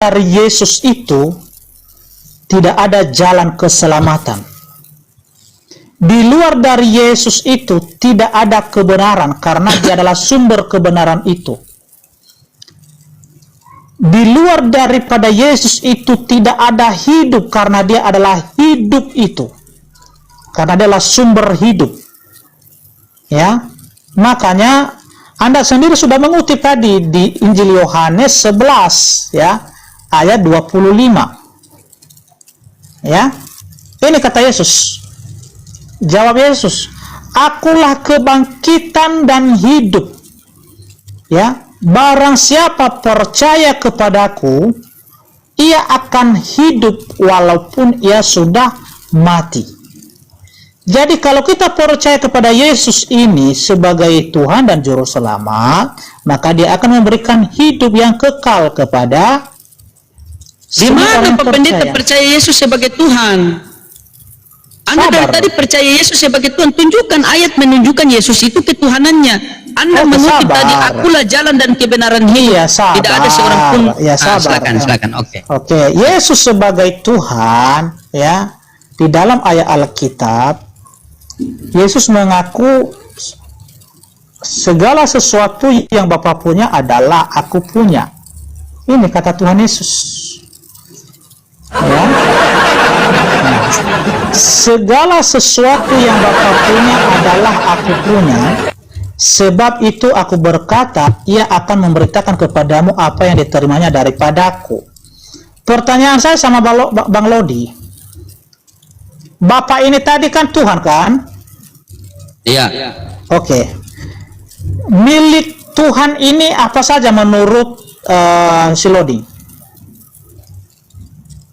dari Yesus itu tidak ada jalan keselamatan. Di luar dari Yesus itu tidak ada kebenaran, karena Dia adalah sumber kebenaran itu. Di luar daripada Yesus itu tidak ada hidup, karena Dia adalah hidup itu. Karena Dia adalah sumber hidup. Ya, makanya Anda sendiri sudah mengutip tadi di Injil Yohanes 11 ya, ayat 25. Ya. Ini kata Yesus. Jawab Yesus, "Akulah kebangkitan dan hidup. Ya, barang siapa percaya kepadaku, ia akan hidup walaupun ia sudah mati." Jadi kalau kita percaya kepada Yesus ini sebagai Tuhan dan Juru Selamat, maka Dia akan memberikan hidup yang kekal kepada di mana Pak Pendeta percaya Yesus sebagai Tuhan? Anda dari tadi percaya Yesus sebagai Tuhan. Tunjukkan ayat menunjukkan Yesus itu ketuhanannya. Anda mengutip tadi, "Akulah jalan dan kebenaran hidup." Iya, sabar. Tidak ada seorang pun. Ya, sabar. Silakan. Oke. Yesus sebagai Tuhan, ya, di dalam ayat Alkitab, Yesus mengaku segala sesuatu yang Bapa punya adalah aku punya. Ini kata Tuhan Yesus. Ya. Nah, segala sesuatu yang Bapa punya adalah aku punya. Sebab itu aku berkata, Ia akan memberitakan kepadamu apa yang diterimanya daripadaku. Pertanyaan saya sama Bang Lodi, Bapak ini tadi kan Tuhan kan? Iya. Oke. Milik Tuhan ini apa saja menurut si Lodi?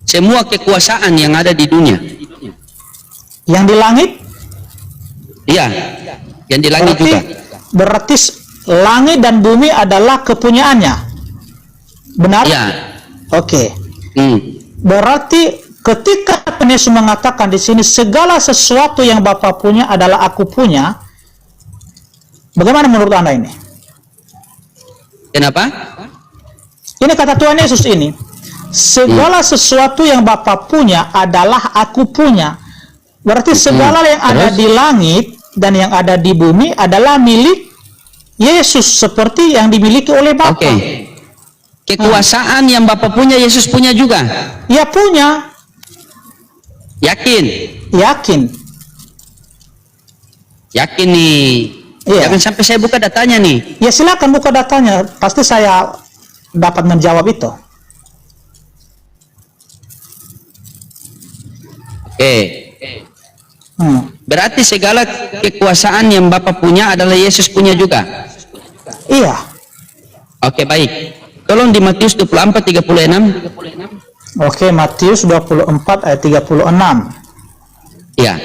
Semua kekuasaan yang ada di dunia. Yang di langit? Iya. Yang di langit juga. Berarti langit dan bumi adalah kepunyaannya. Benar? Iya. Oke. Berarti ketika Yesus mengatakan di sini segala sesuatu yang Bapa punya adalah aku punya, bagaimana menurut Anda ini? Kenapa? Ini kata Tuhan Yesus ini, segala sesuatu yang Bapa punya adalah aku punya. Berarti segala yang ada di langit dan yang ada di bumi adalah milik Yesus, seperti yang dimiliki oleh Bapa. Oke. Kekuasaan yang Bapa punya, Yesus punya juga. Ya punya. Yakin? Yakin nih. Iya. Jangan sampai saya buka datanya nih. Ya silakan buka datanya, pasti saya dapat menjawab itu. Oke. Berarti segala kekuasaan yang Bapa punya adalah Yesus punya juga. Iya. Oke, baik. Tolong di Matius 24:36. Oke, Matius 24 ayat 36. Ya.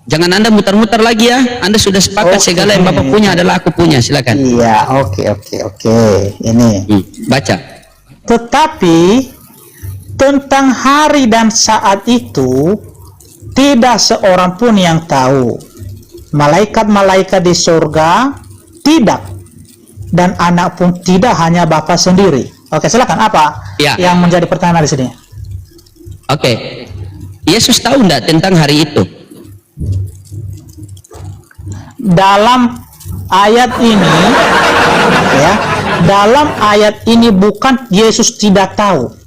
Jangan Anda mutar-mutar lagi ya. Anda sudah sepakat segala yang Bapa punya adalah aku punya. Silakan. Iya, oke. Ini. Baca. Tetapi tentang hari dan saat itu tidak seorang pun yang tahu. Malaikat-malaikat di surga tidak, dan anak pun tidak, hanya Bapa sendiri. Oke, silakan. Apa yang menjadi pertanyaan di sini? Oke. Yesus tahu enggak tentang hari itu? Dalam ayat ini, ya, dalam ayat ini bukan Yesus tidak tahu.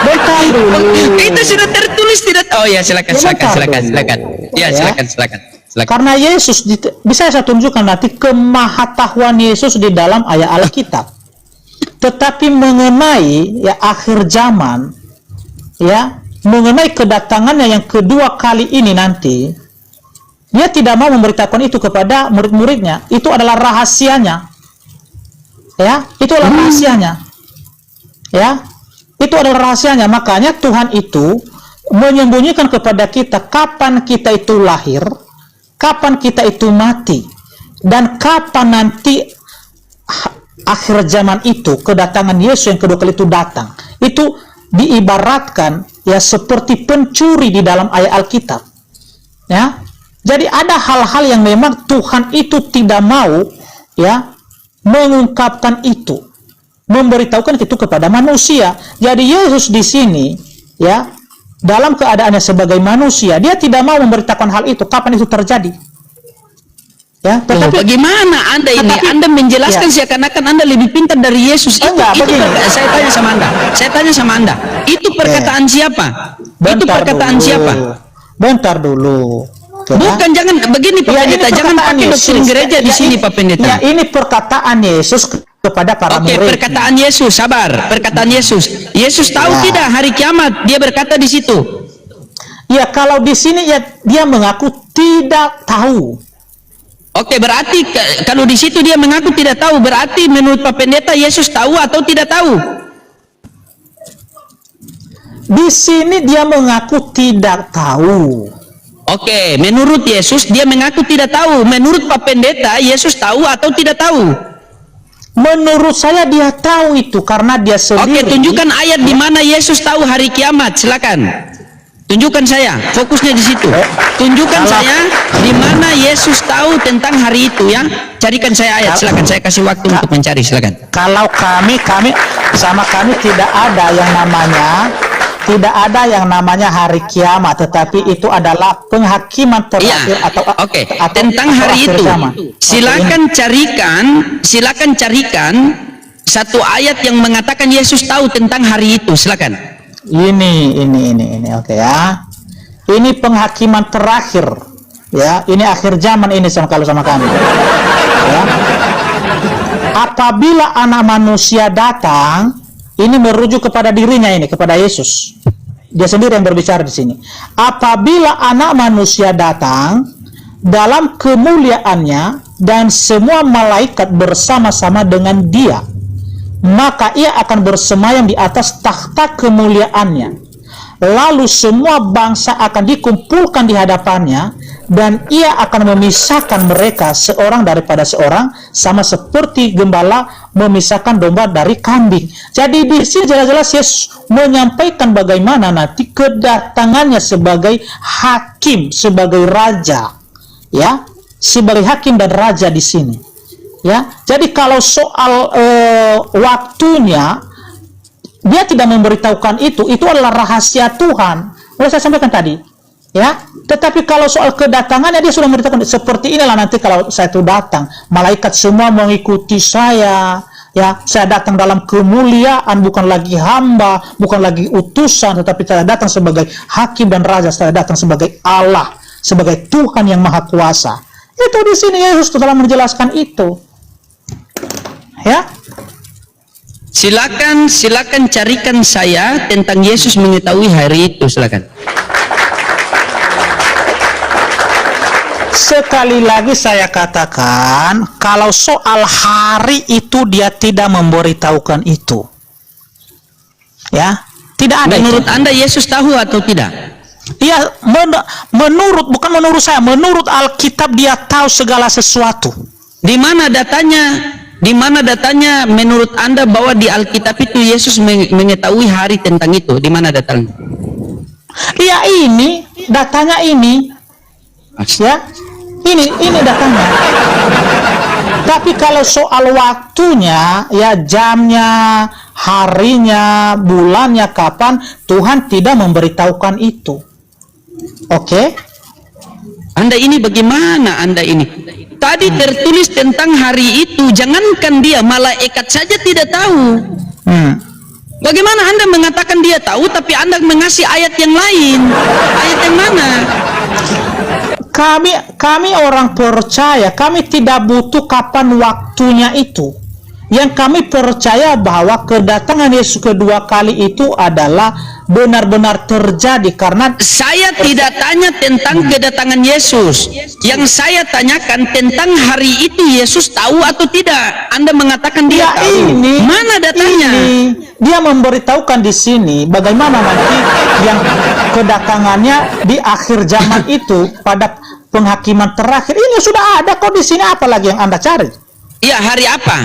Bentar dulu. Itu sudah tertulis tidak? Oh ya, silakan. Ya, silakan. Karena Yesus bisa saya tunjukkan nanti kemahatauan Yesus di dalam ayat Alkitab. Tetapi mengenai ya akhir zaman, ya, mengenai kedatangannya yang kedua kali ini nanti, Dia tidak mau memberitakan itu kepada murid-muridnya. Itu adalah rahasianya. Ya, itu adalah rahasianya. Ya, itu adalah rahasianya. Makanya Tuhan itu menyembunyikan kepada kita kapan kita itu lahir, kapan kita itu mati, dan kapan nanti akhir zaman itu kedatangan Yesus yang kedua kali itu datang. Itu diibaratkan ya seperti pencuri di dalam ayat Alkitab. Ya. Jadi ada hal-hal yang memang Tuhan itu tidak mau ya mengungkapkan itu. memberitahukan itu kepada manusia. Jadi Yesus di sini, ya, dalam keadaannya sebagai manusia, dia tidak mau memberitakan hal itu. Kapan itu terjadi? Ya, tetapi bagaimana Anda ini? Anda menjelaskan seakan-akan Anda lebih pintar dari Yesus. Saya tanya sama Anda. Itu perkataan siapa? Itu perkataan siapa? Bentar dulu. Bukan, jangan begini Pak Pendeta, jangan pakai doktrin gereja di sini Pak Pendeta. Ya, ini perkataan Yesus kepada para murid. Oke, perkataan Yesus, sabar. Perkataan Yesus. Yesus tahu tidak hari kiamat? Dia berkata di situ. Ya, kalau di sini ya dia mengaku tidak tahu. Oke, berarti kalau di situ dia mengaku tidak tahu, berarti menurut Pak Pendeta Yesus tahu atau tidak tahu? Di sini dia mengaku tidak tahu. Oke, menurut Yesus dia mengaku tidak tahu. Menurut Pak Pendeta Yesus tahu atau tidak tahu? Menurut saya dia tahu itu karena dia sendiri. Oke, tunjukkan ayat di mana Yesus tahu hari kiamat, silakan. Tunjukkan saya, fokusnya di situ. Tunjukkan saya di mana Yesus tahu tentang hari itu, ya. Carikan saya ayat, silakan. Saya kasih waktu untuk mencari, silakan. Kalau kami tidak ada yang namanya hari kiamat, tetapi itu adalah penghakiman terakhir atau tentang hari itu. Silakan carikan satu ayat yang mengatakan Yesus tahu tentang hari itu, silakan. Ini oke ya. Ini penghakiman terakhir, ya. Ini akhir zaman ini sama kami. Ya. Apabila anak manusia datang, ini merujuk kepada dirinya ini, kepada Yesus. Dia sendiri yang berbicara di sini. Apabila anak manusia datang dalam kemuliaannya dan semua malaikat bersama-sama dengan dia, maka ia akan bersemayam di atas takhta kemuliaannya. Lalu semua bangsa akan dikumpulkan di hadapannya, dan ia akan memisahkan mereka seorang daripada seorang, sama seperti gembala memisahkan domba dari kambing. Jadi di sini jelas-jelas Yesus menyampaikan bagaimana nanti kedatangannya sebagai hakim, sebagai raja, ya, sebagai hakim dan raja di sini. Ya, jadi kalau soal waktunya, dia tidak memberitahukan itu adalah rahasia Tuhan. Boleh saya sampaikan tadi, ya. Tetapi kalau soal kedatangannya, dia sudah memberitahukan seperti inilah nanti kalau saya itu datang, malaikat semua mengikuti saya. Ya, saya datang dalam kemuliaan, bukan lagi hamba, bukan lagi utusan, tetapi saya datang sebagai hakim dan raja. Saya datang sebagai Allah, sebagai Tuhan yang Maha Kuasa. Itu di sini Yesus telah menjelaskan itu. Ya, silakan carikan saya tentang Yesus mengetahui hari itu, silakan. Sekali lagi saya katakan, kalau soal hari itu dia tidak memberitahukan itu. Ya, tidak ada. Menurut Anda Yesus tahu atau tidak? Ya, bukan menurut saya, menurut Alkitab dia tahu segala sesuatu. Di mana datanya? Di mana datanya menurut Anda bahwa di Alkitab itu Yesus mengetahui hari tentang itu? Di mana datanya? Ya, ini datanya ini. Ya, ini datanya. Tapi kalau soal waktunya, ya jamnya, harinya, bulannya, kapan, Tuhan tidak memberitahukan itu. Oke? Anda ini bagaimana Anda ini? Tadi tertulis tentang hari itu, jangankan dia, malaikat saja tidak tahu. Bagaimana Anda mengatakan dia tahu, tapi Anda mengasih ayat yang lain? Ayat yang mana? Kami orang percaya, kami tidak butuh kapan waktunya itu. Yang kami percaya bahwa kedatangan Yesus kedua kali itu adalah benar-benar terjadi, karena saya tidak tanya tentang kedatangan Yesus. Yang saya tanyakan tentang hari itu Yesus tahu atau tidak. Anda mengatakan dia tahu. Mana datanya? Dia memberitahukan di sini bagaimana nanti yang kedatangannya di akhir zaman itu pada penghakiman terakhir. Ini sudah ada kok di sini, apalagi yang Anda cari? Iya, hari apa?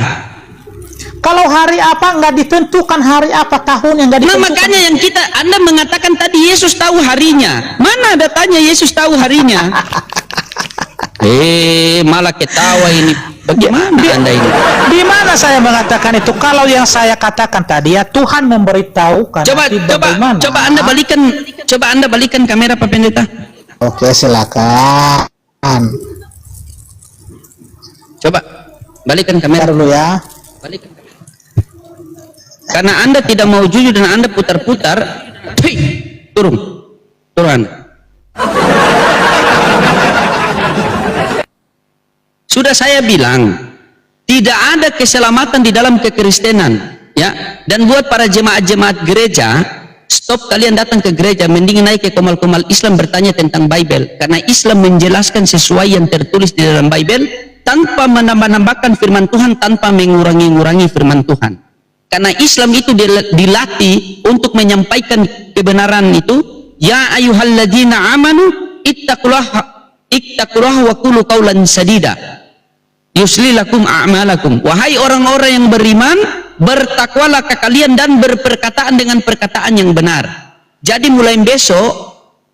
Kalau hari apa nggak ditentukan, hari apa tahun yang nggak ditentukan. Nah, makanya yang Anda mengatakan tadi Yesus tahu harinya. Mana datanya Yesus tahu harinya? Malah ketawa ini. Bagaimana Anda ini? Di mana saya mengatakan itu? Kalau yang saya katakan tadi ya Tuhan memberitahukan. Coba Anda balikan kamera Pak Pendeta. Oke, silakan. Coba balikan kamera dulu ya. Balikan kamera. Karena Anda tidak mau jujur dan Anda putar-putar, turun Anda. Sudah saya bilang, tidak ada keselamatan di dalam kekristenan, ya. Dan buat para jemaat-jemaat gereja, stop kalian datang ke gereja, mending naik ke komal-komal Islam bertanya tentang Bible, karena Islam menjelaskan sesuai yang tertulis di dalam Bible tanpa menambah-nambahkan firman Tuhan, tanpa mengurangi-ngurangi firman Tuhan. Karena Islam itu dilatih untuk menyampaikan kebenaran itu. Ya ayyuhalladzina amanu ittaqullaha wa qulu qawlan sadida yusli lakum a'malakum. Wahai orang-orang yang beriman, bertakwalah kalian dan berperkataan dengan perkataan yang benar. Jadi mulai besok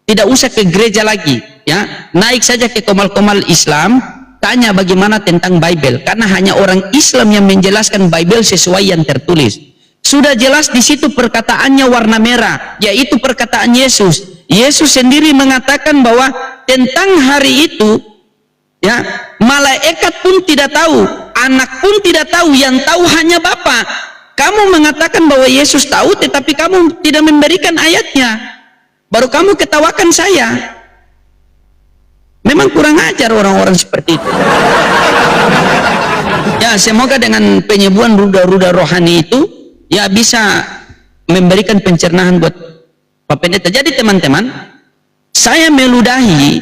tidak usah ke gereja lagi, ya. Naik saja ke komal-komal Islam, tanya bagaimana tentang Bible, karena hanya orang Islam yang menjelaskan Bible sesuai yang tertulis. Sudah jelas di situ perkataannya warna merah, yaitu perkataan Yesus. Yesus sendiri mengatakan bahwa tentang hari itu, ya, malaikat pun tidak tahu, anak pun tidak tahu, yang tahu hanya Bapa. Kamu mengatakan bahwa Yesus tahu, tetapi kamu tidak memberikan ayatnya. Baru kamu ketawakan saya. Memang kurang ajar orang-orang seperti itu. Ya, semoga dengan penyembuhan ruda-ruda rohani itu, ya, bisa memberikan pencerahan buat Pak Pendeta. Jadi teman-teman, saya meludahi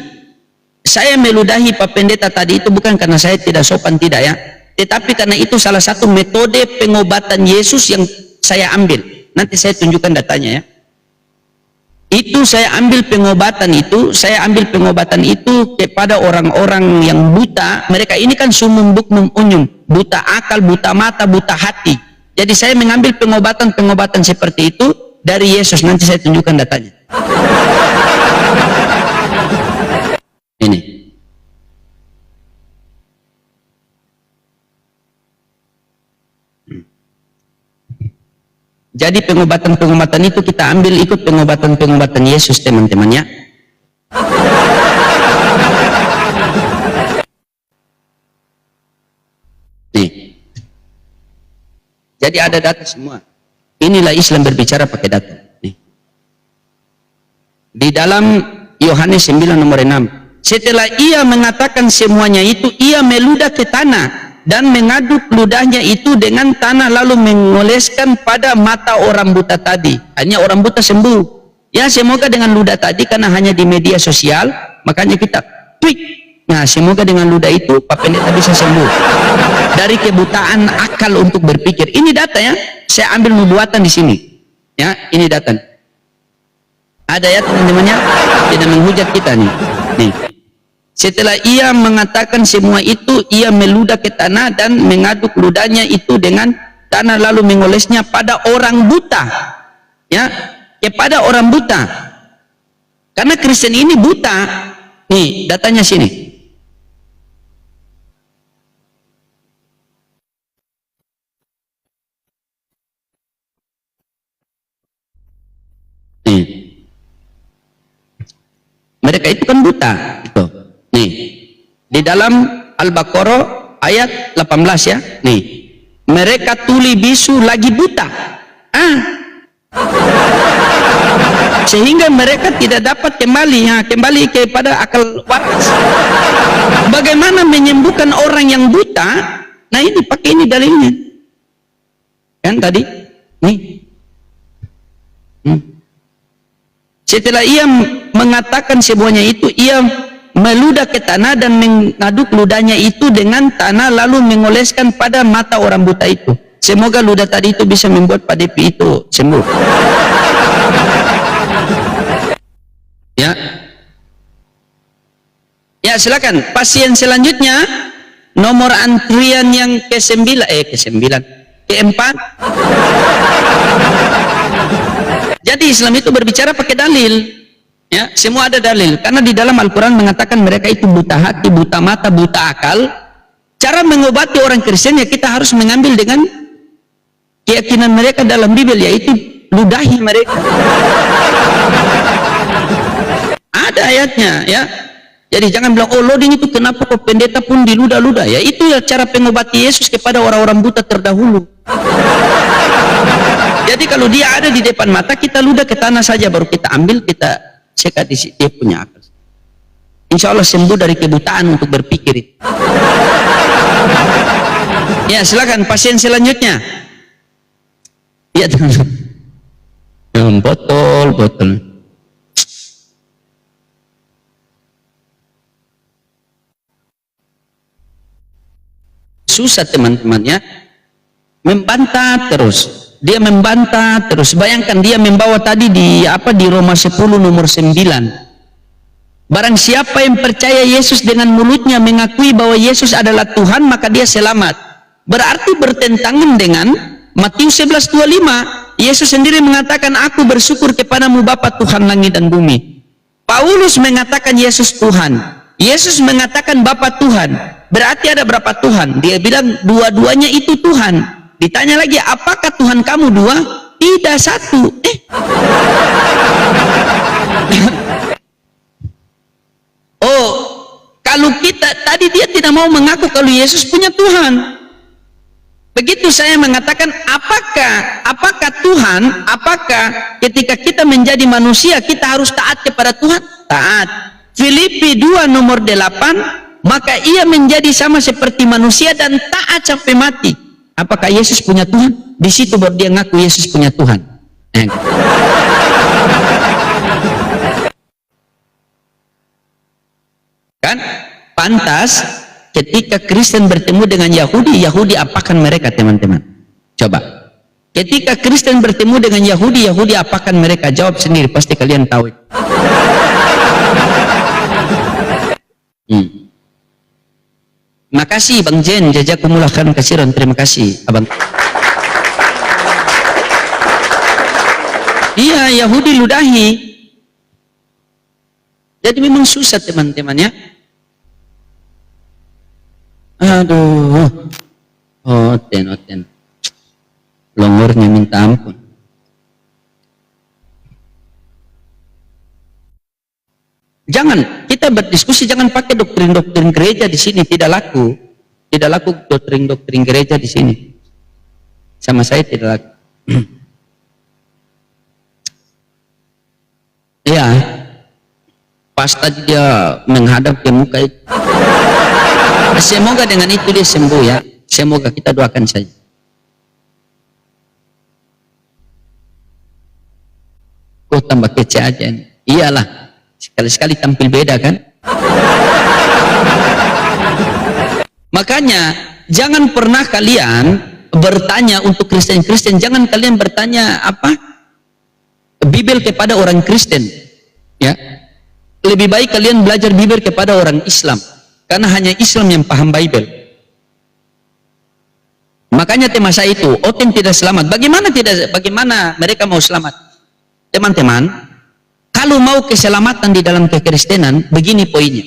Pak Pendeta tadi itu bukan karena saya tidak sopan, tidak ya, tetapi karena itu salah satu metode pengobatan Yesus yang saya ambil. Nanti saya tunjukkan datanya ya. Itu saya ambil pengobatan itu kepada orang-orang yang buta. Mereka ini kan sumum bukmum unyum, buta akal, buta mata, buta hati. Jadi saya mengambil pengobatan seperti itu dari Yesus. Nanti saya tunjukkan datanya. Ini. Jadi pengobatan itu kita ambil ikut pengobatan Yesus, teman-teman ya. Nih. Jadi ada data semua. Inilah Islam berbicara pakai data. Nih. Di dalam Yohanes 9 nomor 6. Setelah ia mengatakan semuanya itu, ia meludah ke tanah dan mengaduk ludahnya itu dengan tanah, lalu mengoleskan pada mata orang buta tadi. Hanya orang buta sembuh. Ya, semoga dengan ludah tadi, karena hanya di media sosial, makanya kita tweet. Nah, semoga dengan ludah itu Pak Pendeta bisa sembuh dari kebutaan akal untuk berpikir. Ini data ya, saya ambil nubuatan di sini. Ya, ini data. Ada ya teman-temannya, tidak menghujat kita nih. Nih. Setelah ia mengatakan semua itu, ia meludah ke tanah dan mengaduk ludahnya itu dengan tanah, lalu mengolesnya pada orang buta. Ya, kepada orang buta. Karena Kristen ini buta. Nih, datanya sini. Nih. Mereka itu kan buta, gitu. Nih, di dalam Al-Baqarah ayat 18 ya. Nih, mereka tuli bisu lagi buta. Sehingga mereka tidak dapat kembali kepada akal waras. Bagaimana menyembuhkan orang yang buta? Nah, ini pakai ini dalilnya. Kan tadi? Nih. Setelah ia mengatakan semuanya itu, ia meludah ke tanah dan mengaduk ludahnya itu dengan tanah, lalu mengoleskan pada mata orang buta itu. Semoga ludah tadi itu bisa membuat Pak Depi itu sembuh. Ya. Ya, silakan. Pasien selanjutnya, nomor antrian yang keempat. Jadi Islam itu berbicara pakai dalil. Ya, semua ada dalil. Karena di dalam Al-Quran mengatakan mereka itu buta hati, buta mata, buta akal. Cara cara mengobati orang Kristen ya kita harus mengambil dengan keyakinan mereka dalam Bibel, yaitu ludahi mereka. Ada ayatnya ya. Jadi jangan bilang, oh loading itu kenapa kok pendeta pun diludah-ludah. Ya itu ya cara pengobati Yesus kepada orang-orang buta terdahulu. Jadi kalau dia ada di depan mata, kita ludah ke tanah saja, baru kita ambil, kita sekat di dia punya akal. Insya Allah sembuh dari kebutaan untuk berpikir itu. Ya silakan pasien selanjutnya. Ya botol. Susah teman-teman ya, membantah terus, dia membantah terus. Bayangkan dia membawa tadi di Roma 10 nomor 9. Barang siapa yang percaya Yesus dengan mulutnya mengakui bahwa Yesus adalah Tuhan, maka dia selamat. Berarti bertentangan dengan Matius 11:25. Yesus sendiri mengatakan, aku bersyukur kepadamu Bapa Tuhan langit dan bumi. Paulus mengatakan Yesus Tuhan, Yesus mengatakan Bapa Tuhan. Berarti ada berapa Tuhan? Dia bilang dua-duanya itu Tuhan. Ditanya lagi, apakah Tuhan kamu dua? Tidak, satu. Oh, kalau kita tadi dia tidak mau mengaku kalau Yesus punya Tuhan. Begitu saya mengatakan, apakah Tuhan, apakah ketika kita menjadi manusia kita harus taat kepada Tuhan? Taat. Filipi 2 nomor 8, maka ia menjadi sama seperti manusia dan taat sampai mati. Apakah Yesus punya Tuhan? Di situ baru dia ngaku Yesus punya Tuhan. Kan? Pantas ketika Kristen bertemu dengan Yahudi, Yahudi apakan mereka teman-teman? Coba. Ketika Kristen bertemu dengan Yahudi, Yahudi apakan mereka? Jawab sendiri, pasti kalian tahu. Makasih Bang Jen, jazakumullah khairan katsiran. Terima kasih Abang. Iya, Yahudi ludahi. Jadi memang susah teman-teman ya. Aduh. Oten. Longornya minta ampun. Jangan, kita berdiskusi jangan pakai doktrin-doktrin gereja di sini, tidak laku. Tidak laku doktrin-doktrin gereja di sini. Sama saya tidak laku. Ya, pas tadi dia menghadap ke muka itu. Semoga dengan itu dia sembuh ya. Semoga, kita doakan saja. Kok tambah kece aja ini. Iyalah. Sekali-sekali tampil beda kan? Makanya jangan pernah kalian bertanya untuk Kristen-Kristen, jangan kalian bertanya Bibel kepada orang Kristen ya. Lebih baik kalian belajar Bibel kepada orang Islam, karena hanya Islam yang paham Bibel. Makanya tema saya itu, Oten tidak selamat. Bagaimana mereka mau selamat? Teman-teman, kalau mau keselamatan di dalam kekristenan, begini poinnya.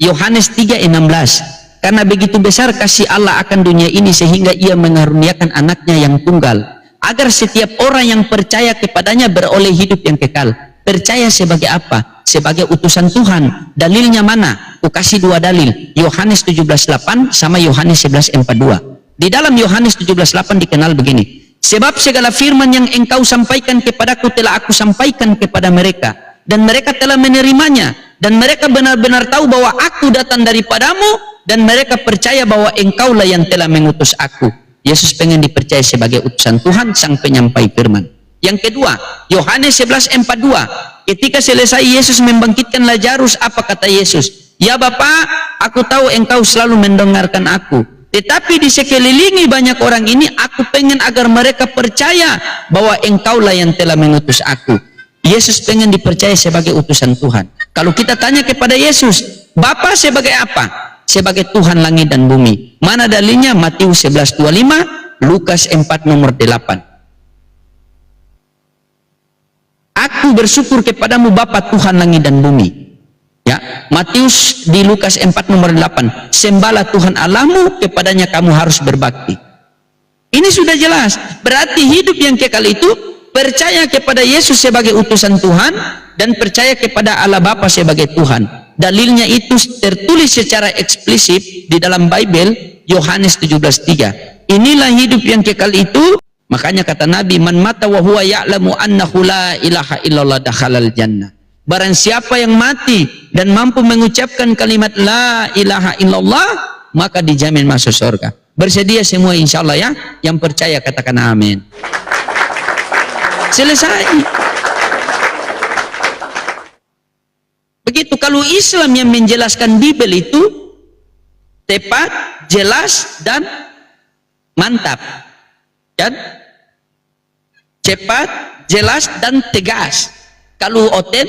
Yohanes 3:16. Karena begitu besar kasih Allah akan dunia ini sehingga ia mengaruniakan anaknya yang tunggal, agar setiap orang yang percaya kepadanya beroleh hidup yang kekal. Percaya sebagai apa? Sebagai utusan Tuhan. Dalilnya mana? Aku kasih dua dalil. Yohanes 17:8 sama Yohanes 11:42. Di dalam Yohanes 17:8 dikenal begini. Sebab segala firman yang engkau sampaikan kepadaku telah aku sampaikan kepada mereka, dan mereka telah menerimanya, dan mereka benar-benar tahu bahwa aku datang daripadamu, dan mereka percaya bahwa engkaulah yang telah mengutus aku. Yesus pengen dipercaya sebagai utusan Tuhan, sang penyampai firman. Yang kedua, Yohanes 11:42. Ketika selesai Yesus membangkitkan Lazarus, apa kata Yesus? Ya Bapa, aku tahu engkau selalu mendengarkan aku. Tetapi di sekelilingi banyak orang ini, aku pengen agar mereka percaya bahwa engkaulah yang telah mengutus aku. Yesus pengen dipercaya sebagai utusan Tuhan. Kalau kita tanya kepada Yesus, Bapa sebagai apa? Sebagai Tuhan langit dan bumi. Mana dalilnya? Matius 11:25, Lukas 4 nomor 8. Aku bersyukur kepadamu Bapa Tuhan langit dan bumi. Ya, Matius di Lukas 4 nomor 8. Sembahlah Tuhan Allahmu, kepadanya kamu harus berbakti. Ini sudah jelas. Berarti hidup yang kekal itu percaya kepada Yesus sebagai utusan Tuhan dan percaya kepada Allah Bapa sebagai Tuhan. Dalilnya itu tertulis secara eksplisit di dalam Bible, Yohanes 17:3. Inilah hidup yang kekal itu. Makanya kata Nabi, man mata wa huwa ya'lamu annahu la ilaha illallah dakhalal jannah. Barang siapa yang mati dan mampu mengucapkan kalimat la ilaha illallah, maka dijamin masuk surga. Bersedia semua insya Allah ya. Yang percaya katakan amin. Selesai. Begitu. Kalau Islam yang menjelaskan Bible itu tepat, jelas, dan mantap. Kan? Cepat, jelas, dan tegas. Kalau oten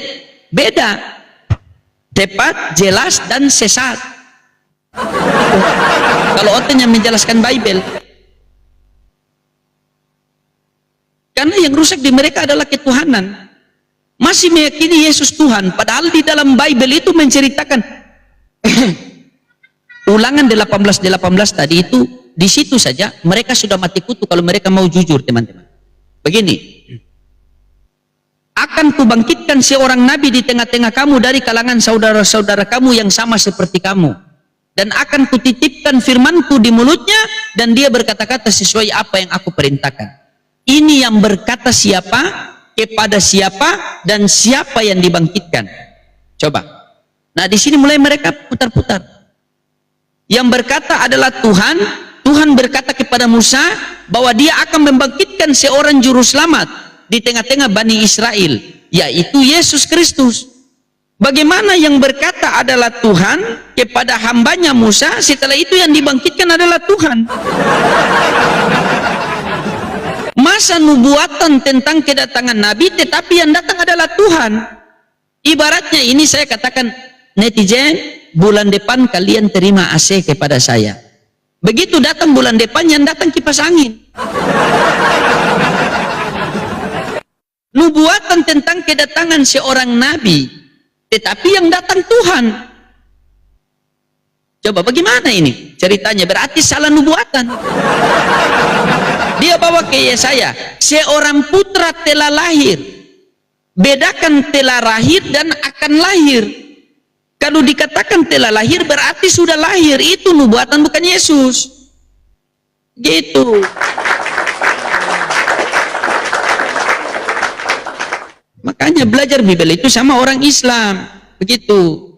beda, tepat, jelas, dan sesat. Kalau oten yang menjelaskan Bible, karena yang rusak di mereka adalah ketuhanan. Masih meyakini Yesus Tuhan, padahal di dalam Bible itu menceritakan Ulangan 18:18 tadi itu, di situ saja mereka sudah mati kutu kalau mereka mau jujur, teman-teman. Begini, akan kubangkitkan seorang nabi di tengah-tengah kamu dari kalangan saudara-saudara kamu yang sama seperti kamu, dan akan kutitipkan firmanku di mulutnya, dan dia berkata-kata sesuai apa yang aku perintahkan. Ini yang berkata siapa, kepada siapa, dan siapa yang dibangkitkan. Coba. Nah, di sini mulai mereka putar-putar. Yang berkata adalah Tuhan. Tuhan berkata kepada Musa bahwa dia akan membangkitkan seorang juru selamat di tengah-tengah Bani Israel, yaitu Yesus Kristus. Bagaimana yang berkata adalah Tuhan kepada hambanya Musa, setelah itu yang dibangkitkan adalah Tuhan? Masa nubuatan tentang kedatangan Nabi, tetapi yang datang adalah Tuhan. Ibaratnya ini saya katakan, netizen, bulan depan kalian terima AC kepada saya. Begitu datang bulan depan, yang datang kipas angin. Nubuatan tentang kedatangan seorang Nabi, tetapi yang datang Tuhan. Coba bagaimana ini ceritanya? Berarti salah nubuatan. Dia bawa ke Yesaya, seorang putra telah lahir. Bedakan telah lahir dan akan lahir. Kalau dikatakan telah lahir berarti sudah lahir. Itu nubuatan, bukan Yesus. Gitu. Makanya belajar Bible itu sama orang Islam. Begitu.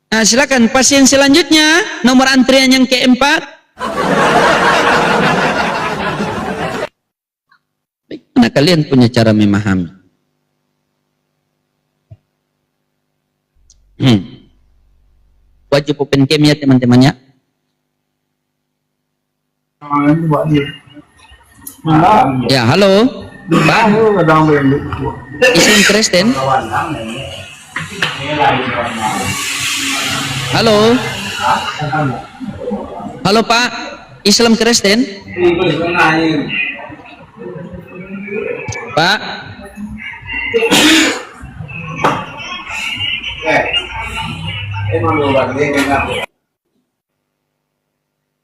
Nah, silakan pasien selanjutnya, nomor antrian yang keempat. Bagaimana kalian punya cara memahami? Wajib open cam ya teman-teman ya. Ya, halo Pak, Islam Kristen. Halo. Halo Pak, Islam Kristen. Pak.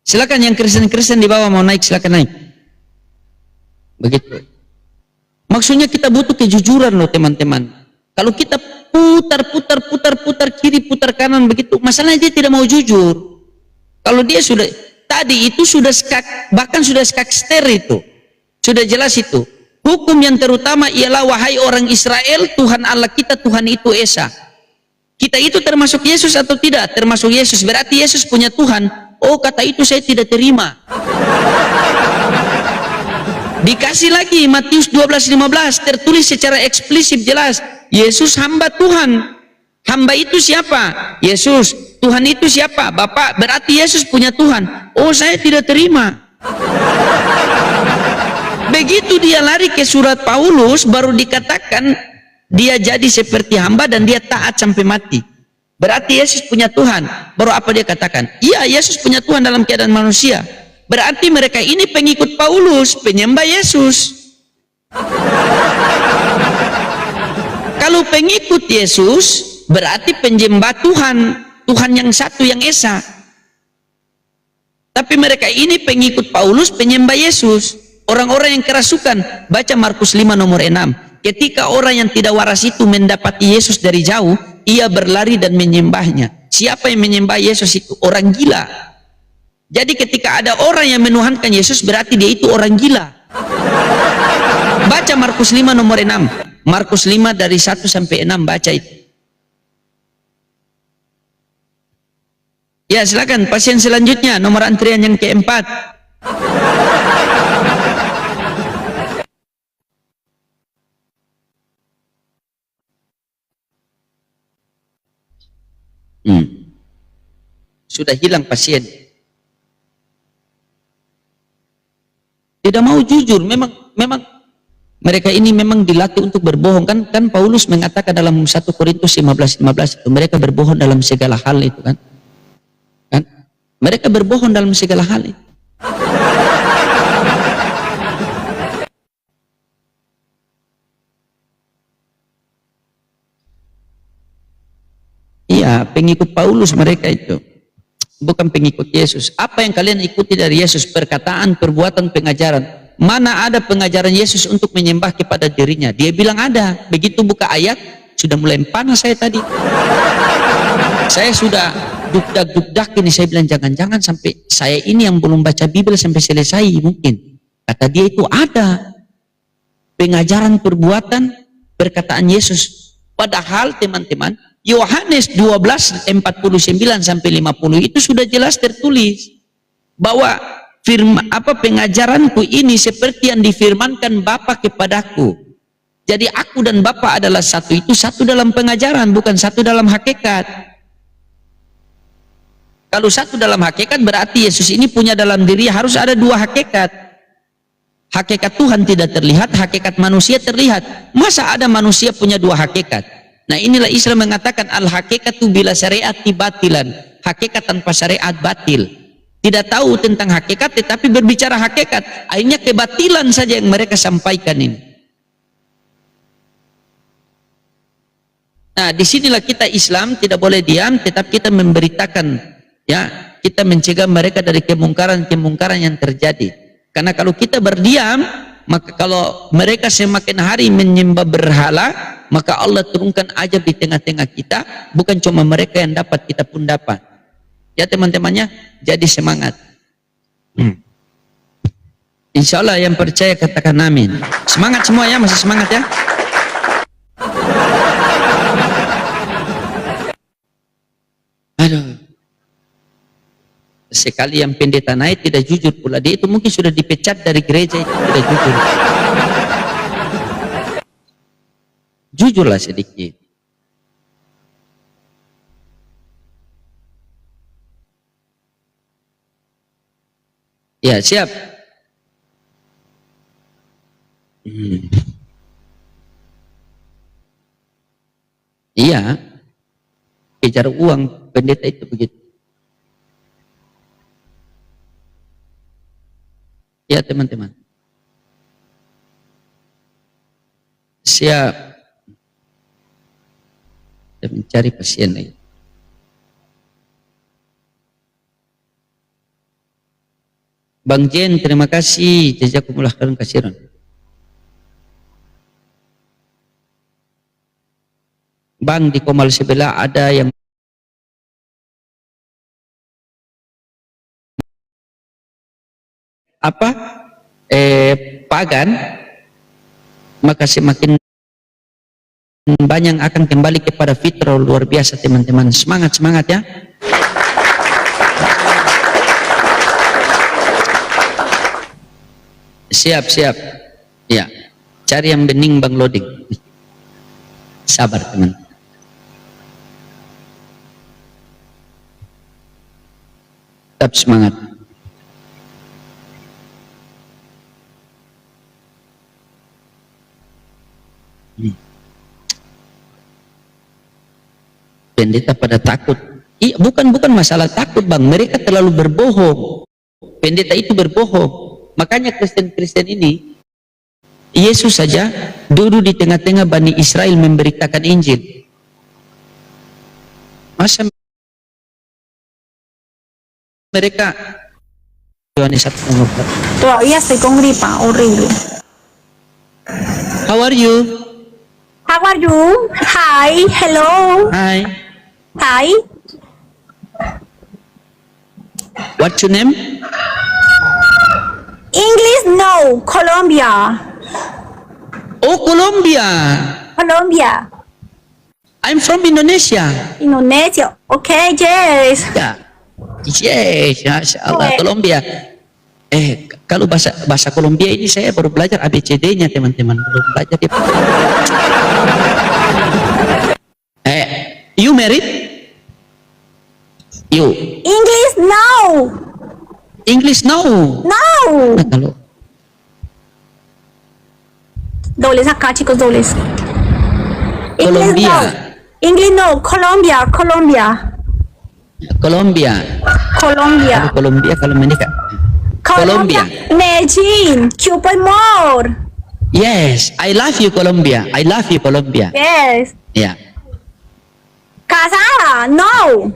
Silakan yang Kristen-Kristen di bawah mau naik, silakan naik. Begitu. Maksudnya kita butuh kejujuran loh teman-teman. Kalau kita putar kiri, putar kanan begitu, masalahnya dia tidak mau jujur. Kalau dia sudah tadi itu sudah bahkan sudah skakster itu. Sudah jelas itu. Hukum yang terutama ialah wahai orang Israel, Tuhan Allah kita Tuhan itu Esa. Kita itu termasuk Yesus atau tidak? Termasuk Yesus. Berarti Yesus punya Tuhan. Oh, kata itu saya tidak terima. Dikasih lagi Matius 12:15 tertulis secara eksplisit jelas. Yesus hamba Tuhan. Hamba itu siapa? Yesus. Tuhan itu siapa? Bapak. Berarti Yesus punya Tuhan. Oh, saya tidak terima. Begitu dia lari ke surat Paulus, baru dikatakan dia jadi seperti hamba dan dia taat sampai mati. Berarti Yesus punya Tuhan. Baru apa dia katakan? Iya, Yesus punya Tuhan dalam keadaan manusia. Berarti mereka ini pengikut Paulus, penyembah Yesus. Kalau kalau pengikut Yesus berarti penyembah Tuhan, Tuhan yang satu yang esa. Tapi mereka ini pengikut Paulus, penyembah Yesus. Orang-orang yang kerasukan, baca Markus 5 nomor 6. Ketika orang yang tidak waras itu mendapati Yesus dari jauh, ia berlari dan menyembahnya. Siapa yang menyembah Yesus itu? Orang gila. Jadi ketika ada orang yang menuhankan Yesus, berarti dia itu orang gila. Baca Markus 5 nomor 6. Markus 5 dari 1 sampai 6, baca itu. Ya, silakan pasien selanjutnya, nomor antrian yang keempat. Sudah hilang pasien. Tidak mau jujur, memang mereka ini memang dilatih untuk berbohong, kan Paulus mengatakan dalam 1 Korintus 15:15 itu mereka berbohong dalam segala hal itu kan. Mereka berbohong dalam segala hal itu. Iya, pengikut Paulus mereka itu. Bukan pengikut Yesus. Apa yang kalian ikuti dari Yesus? Perkataan, perbuatan, pengajaran. Mana ada pengajaran Yesus untuk menyembah kepada dirinya? Dia bilang ada. Begitu buka ayat, sudah mulai panas saya tadi. Saya sudah dugdak ini, saya bilang jangan-jangan sampai saya ini yang belum baca Bible sampai selesai mungkin. Kata dia itu ada pengajaran, perbuatan, perkataan Yesus. Padahal teman-teman, Yohanes 12:49 sampai 50 itu sudah jelas tertulis bahwa pengajaranku ini seperti yang difirmankan Bapa kepadaku. Jadi aku dan Bapa adalah satu, itu satu dalam pengajaran, bukan satu dalam hakikat. Kalau satu dalam hakikat berarti Yesus ini punya dalam diri harus ada dua hakikat. Hakikat Tuhan tidak terlihat, hakikat manusia terlihat. Masa ada manusia punya dua hakikat? Nah, inilah Islam mengatakan al-hakikatu bila syariati batilan. Hakikat tanpa syariat batil. Tidak tahu tentang hakikat tetapi berbicara hakikat. Akhirnya kebatilan saja yang mereka sampaikan ini. Nah, disinilah kita Islam tidak boleh diam, tetap kita memberitakan, ya, kita mencegah mereka dari kemungkaran-kemungkaran yang terjadi. Karena kalau kita berdiam, maka kalau mereka semakin hari menyembah berhala, maka Allah turunkan ajab di tengah-tengah kita. Bukan cuma mereka yang dapat, kita pun dapat. Ya teman-temannya, jadi semangat. Insya Allah yang percaya katakan amin. Semangat semua ya, masih semangat ya. Aduh, sekali yang pendeta naik tidak jujur pula. Dia itu mungkin sudah dipecat dari gereja, itu tidak jujur. Jujurlah sedikit. Ya, siap. Iya, kejar uang pendeta itu begitu. Ya teman-teman. Siap. Kita mencari pasien lagi. Bang Jen, terima kasih. Jazakumullah khairan katsiran. Bang, di Komal sebelah ada yang pagan, maka semakin banyak akan kembali kepada fitrah. Luar biasa teman-teman. Semangat ya. Siap ya, cari yang bening Bang Loading. Sabar teman. Tetap semangat. Pendeta pada takut. Iya, bukan masalah takut Bang, mereka terlalu berbohong. Pendeta itu berbohong. Makanya Kristen-Kristen ini Yesus saja duduk di tengah-tengah Bani Israel memberitakan Injil. Masa mereka Yohanes 1:4. Todavía estoy con gripa, horrible. How are you? How are you? Hi, hello. Hi. Hi. What's your name? English, no. Colombia. Oh, Colombia. Colombia. I'm from Indonesia. Indonesia. Okay, yes. Ya. Yes, Masya Allah, Oke. Colombia. Kalau bahasa Colombia ini saya baru belajar ABCD-nya, teman-teman. Belum belajar dia. You married? You. English, no. English no. No. Nah, kalau Dobles acá, chicos, dobles. Colombia. No. English, no. Colombia, Colombia. Colombia. Colombia. Colombia kalau menikah. Colombia. Medellín, Cuba more. Yes, I love you Colombia. I love you Colombia. Yes. Ya. Casada, no.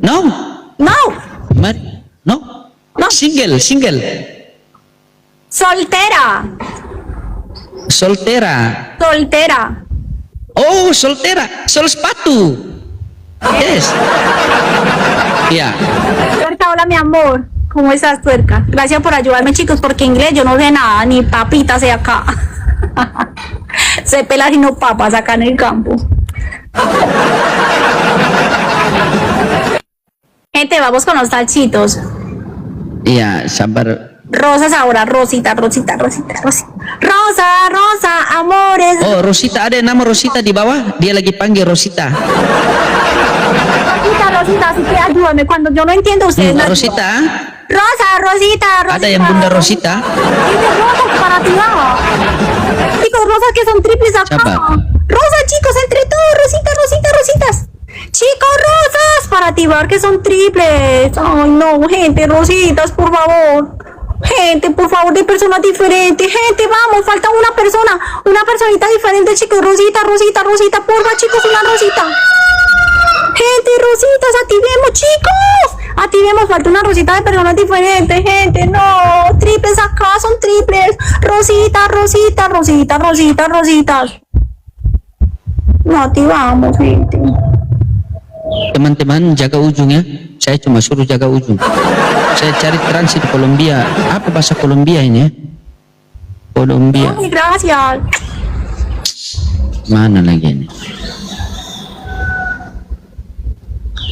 No. No. No. No. Single. Soltera. Soltera. Soltera. Oh, soltera. Sol sepatu. Yes. Ya. Tuerca, hola mi amor. ¿Cómo estás, Tuerca? Gracias por ayudarme, chicos, porque inglés yo no sé nada, ni papitas sé acá. Sé pelar y no papas acá en el campo. Gente, vamos con los talchitos. Ya, sabar. Rosas ahora, Rosita. Rosa, amores. Oh, Rosita, ada nama Rosita di bawah. Dia lagi panggil Rosita. Rosita, así que ayúdame. Cuando yo no entiendo, ustedes me ayudan. Rosita. Rosita. Ada yang Bunda Rosita. Dice rosas para ti, baja. Chicos, rosas que son triples acá. Siapa? Rosas, chicos, entre todos. Rositas. Chicos, rosas para ti, bar que son triples. Ay, no, gente, rositas, por favor. Gente, por favor, de personas diferentes. Gente, vamos, falta una personita diferente, chicos. Rosita, porfa, chicos, una rosita. Gente, rositas, activemos, chicos. Activemos, falta una rosita de personas diferentes, gente. No, triples acá, son triples. Rositas. No activamos, gente. Teman-teman, jaga ujung ya. Saya cuma suruh jaga ujung. Saya cari transit Colombia. Apa bahasa Colombia ini ya? Colombia. Ay, gracias. Mana lagi ini?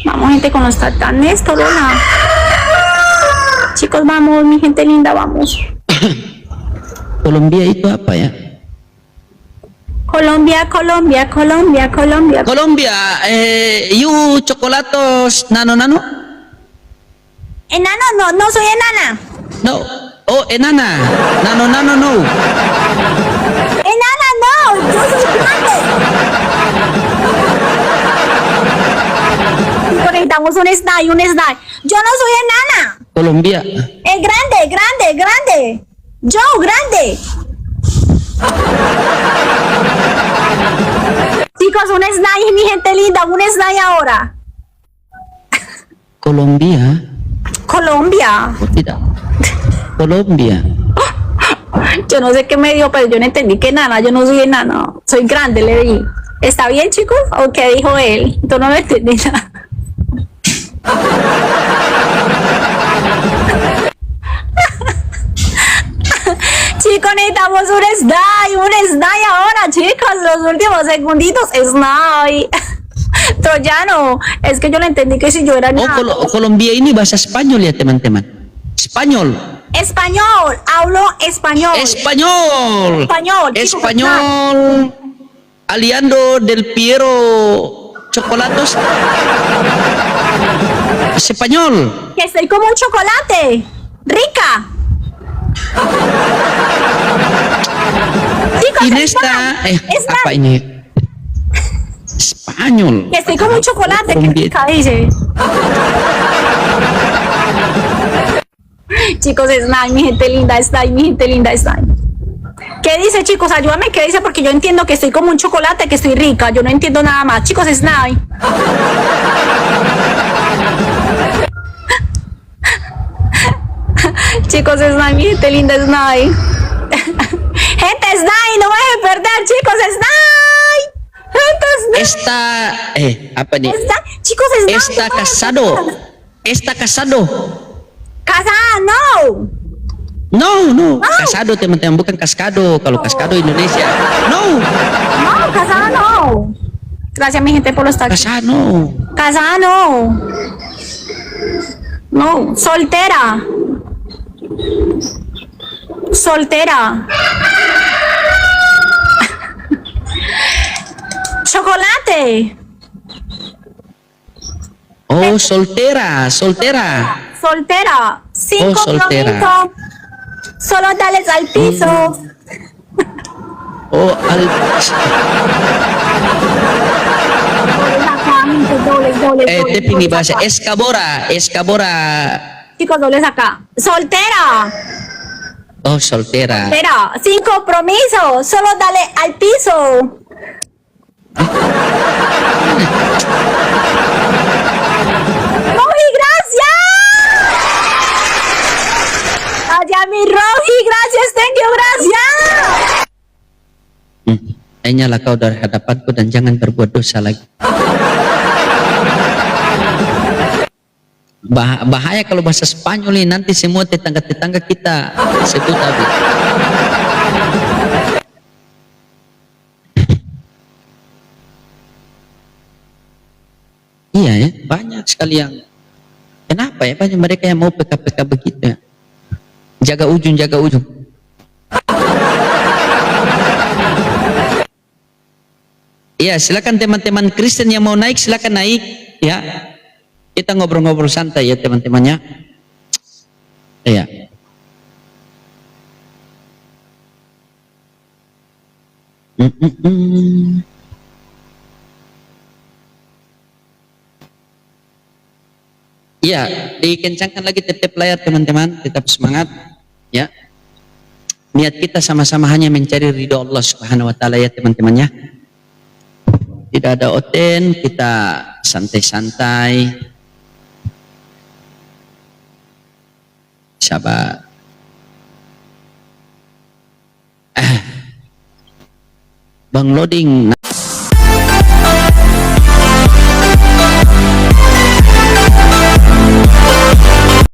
Vamos, gente, con los tatanes, Torona. Chicos, vamos, mi gente linda, vamos. Colombia itu apa ya? Colombia. Colombia, you chocolatos nano? Enano, no soy enana. No. Oh, enana. Nano, no. Enana, no, yo soy grande. Necesitamos un slide. Yo no soy enana. Colombia. Grande. Yo, grande. Chicos, un slide, mi gente linda, un slide ahora. Colombia. Colombia. Oh, tidak. Colombia. Yo no sé qué me dio, pero yo no entendí que enana, yo no soy enana, soy grande, le di. ¿Está bien, chicos? ¿O qué dijo él? Tú no me entendí nada. Chicos, necesitamos un slide ahora, chicos, los últimos segunditos, slide. Troyano, es que yo le entendí que si yo era Oh, enana. Colombia ini bahasa Spanyol ya, teman-teman. Spanyol. Español, hablo español. Español. Chicos, Español. Aliando del Piero Chocolatos. Español. Que estoy como un chocolate. Rica. Chicos, Inesta. es Apa ini? Spanyol. que estoy como un chocolate. Que Colombia. rica, dice. Chicos, slime, mi gente linda, slime. ¿Qué dice, chicos? Ayúdame, ¿qué dice? Porque yo entiendo que estoy como un chocolate, que estoy rica. Yo no entiendo nada más. Chicos, Snai. Chicos, Snai, mi gente linda, Snai. Gente, Snai, no me dejen perder, chicos, Snai. Gente, Snai. Apa nih? Chicos, Snai. Está casado. Está casado. Casada, no. No. Casado teman-teman, bukan kaskado. Kalau kaskado Indonesia. No. No, casada no. Gracias, mi gente, por los taxis. Casado. Casada no. No, soltera. Soltera. Chocolate. Oh, soltera. Soltera. 5 Oh, soltera. promisos. Solo dales al piso. Oh, tapi ini bahasa Escabora. Chicos, dobles acá. Soltera. Oh, soltera. Espera, 5 promisos. Solo dale al piso. Roji, gracias. Allá mi Roji, gracias, thank you, gracias. Hanyalah kau dari hadapanku dan jangan berbuat dosa lagi. Bahaya kalau bahasa Spanyol ini, nanti semua tetangga-tetangga kita sebut tadi. Iya ya, banyak sekali yang kenapa ya, banyak mereka yang mau PK-PK begitu ya. Jaga ujung. Iya, silakan teman-teman Kristen yang mau naik, silakan naik ya. Kita ngobrol-ngobrol santai ya teman-temannya. Iya. Iya, dikencangkan lagi tetap layar teman-teman, tetap semangat ya. Niat kita sama-sama hanya mencari ridho Allah Subhanahu wa taala ya teman-temannya. Tidak ada oten, kita santai-santai. Sabar. Bang Loading